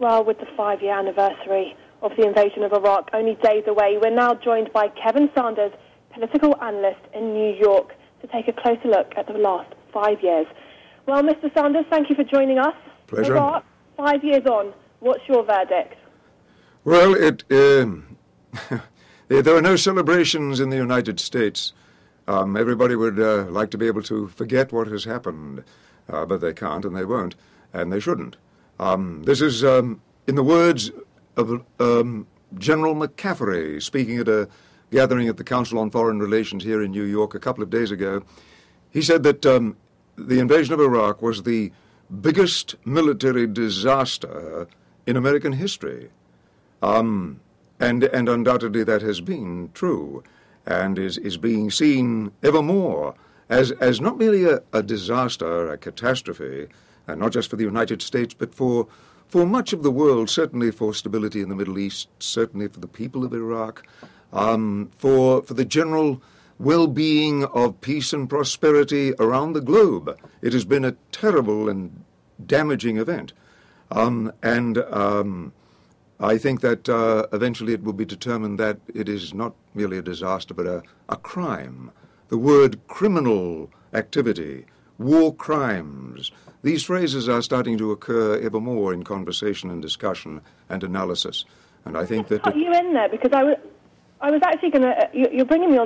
Well, with the 5-year anniversary of the invasion of Iraq only days away, we're now joined by Kevin Sanders, political analyst in New York, to take a closer look at the last 5 years. Well, Mr. Sanders, thank you for joining us. Pleasure. Iraq, 5 years on, what's your verdict? Well, there are no celebrations in the United States. Everybody would like to be able to forget what has happened, but they can't and they won't, and they shouldn't. This is, in the words of General McCaffrey, speaking at a gathering at the Council on Foreign Relations here in New York a couple of days ago. He said that the invasion of Iraq was the biggest military disaster in American history. And undoubtedly that has been true and is being seen ever more as not merely a disaster, a catastrophe, and not just for the United States, but for much of the world, certainly for stability in the Middle East, certainly for the people of Iraq, for the general well-being of peace and prosperity around the globe. It has been a terrible and damaging event. I think that eventually it will be determined that it is not merely a disaster, but a crime. The word criminal activity, war crimes, these phrases are starting to occur ever more in conversation and discussion and analysis. And I think that... Cut you in there, because I was actually going to... You're bringing me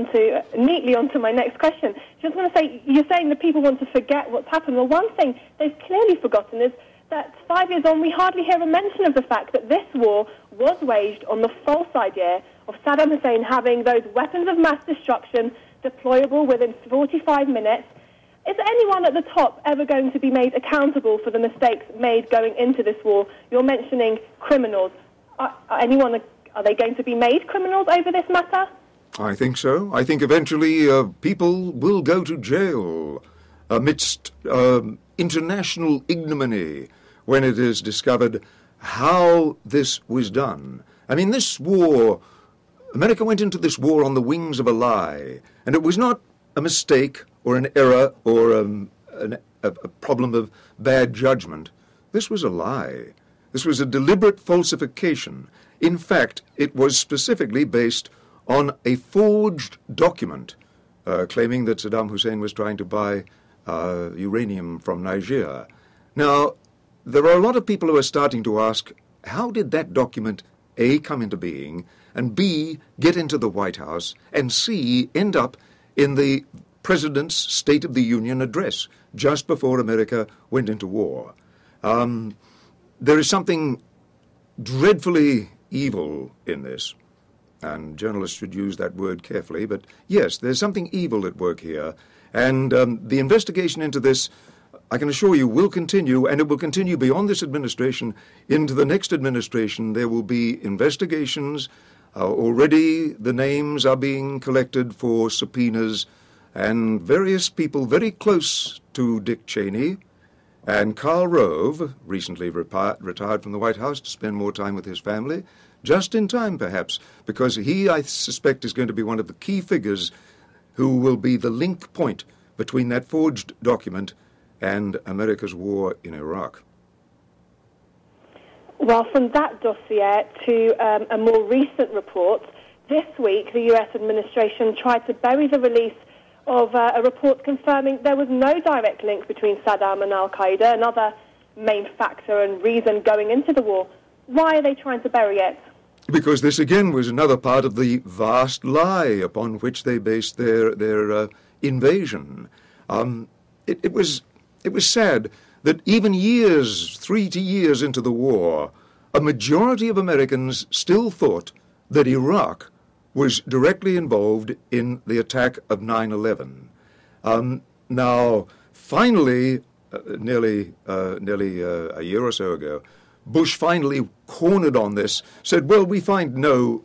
neatly onto my next question. Just want to say, you're saying that people want to forget what's happened. Well, one thing they've clearly forgotten is that 5 years on, we hardly hear a mention of the fact that this war was waged on the false idea of Saddam Hussein having those weapons of mass destruction deployable within 45 minutes. Is anyone at the top ever going to be made accountable for the mistakes made going into this war? You're mentioning criminals. Are they going to be made criminals over this matter? I think so. I think eventually people will go to jail amidst international ignominy when it is discovered how this was done. I mean, this war, America went into this war on the wings of a lie, and it was not a mistake or an error or a problem of bad judgment. This was a lie. This was a deliberate falsification. In fact, it was specifically based on a forged document claiming that Saddam Hussein was trying to buy uranium from Niger. Now, there are a lot of people who are starting to ask, how did that document, A, come into being, and B, get into the White House, and C, end up in the President's State of the Union address just before America went into war? There is something dreadfully evil in this, and journalists should use that word carefully, but yes, there's something evil at work here, and the investigation into this, I can assure you, will continue, and it will continue beyond this administration into the next administration. There will be investigations. Already the names are being collected for subpoenas, and various people very close to Dick Cheney and Karl Rove, recently retired from the White House to spend more time with his family, just in time perhaps, because he, I suspect, is going to be one of the key figures who will be the link point between that forged document and America's war in Iraq. Well, from that dossier to a more recent report, this week the US administration tried to bury the release of a report confirming there was no direct link between Saddam and al-Qaeda, another main factor and reason going into the war. Why are they trying to bury it? Because this again was another part of the vast lie upon which they based their invasion. It was sad that even 3 years into the war, a majority of Americans still thought that Iraq was directly involved in the attack of 9/11. Now, finally, nearly a year or so ago, Bush finally cornered on this, said, well, we find no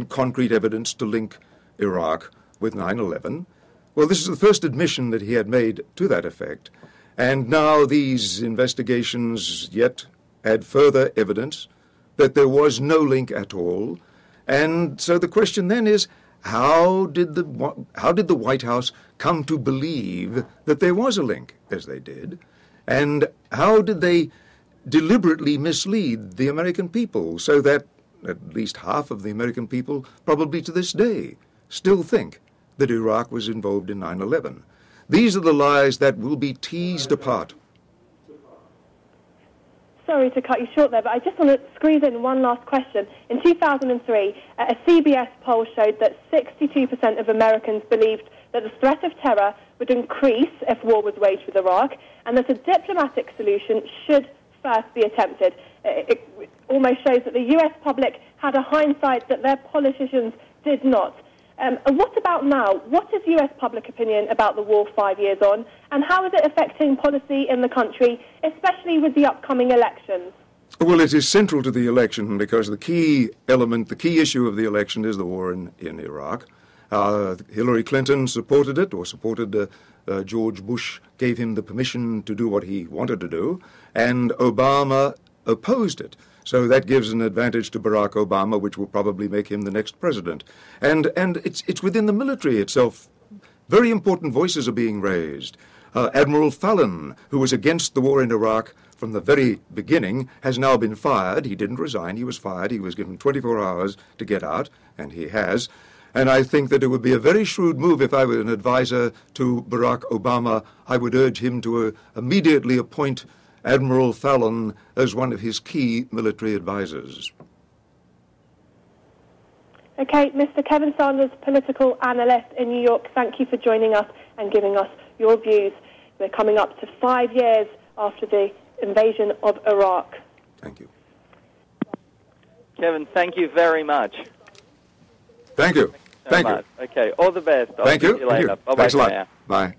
concrete evidence to link Iraq with 9/11. Well, this is the first admission that he had made to that effect. And now these investigations yet add further evidence that there was no link at all. And so the question then is, how did the White House come to believe that there was a link, as they did? And how did they deliberately mislead the American people so that at least half of the American people, probably to this day, still think that Iraq was involved in 9/11. These are the lies that will be teased apart. Sorry to cut you short there, but I just want to squeeze in one last question. In 2003, a CBS poll showed that 62% of Americans believed that the threat of terror would increase if war was waged with Iraq, and that a diplomatic solution should first be attempted. It almost shows that the US public had a hindsight that their politicians did not. What about now? What is US public opinion about the war 5 years on, and how is it affecting policy in the country, especially with the upcoming elections? Well, it is central to the election because the key element, the key issue of the election is the war in Iraq. Hillary Clinton supported it, or supported George Bush, gave him the permission to do what he wanted to do, and Obama opposed it. So that gives an advantage to Barack Obama, which will probably make him the next president. And it's within the military itself. Very important voices are being raised. Admiral Fallon, who was against the war in Iraq from the very beginning, has now been fired. He didn't resign. He was fired. He was given 24 hours to get out, and he has. And I think that it would be a very shrewd move if I were an advisor to Barack Obama. I would urge him to immediately appoint Admiral Fallon as one of his key military advisors. Okay, Mr. Kevin Sanders, political analyst in New York, thank you for joining us and giving us your views. We're coming up to 5 years after the invasion of Iraq. Thank you. Kevin, thank you very much. Thank you. Thank you. Okay, all the best. I'll Thank you. See you later. Bye-bye Thanks a lot. now. Bye.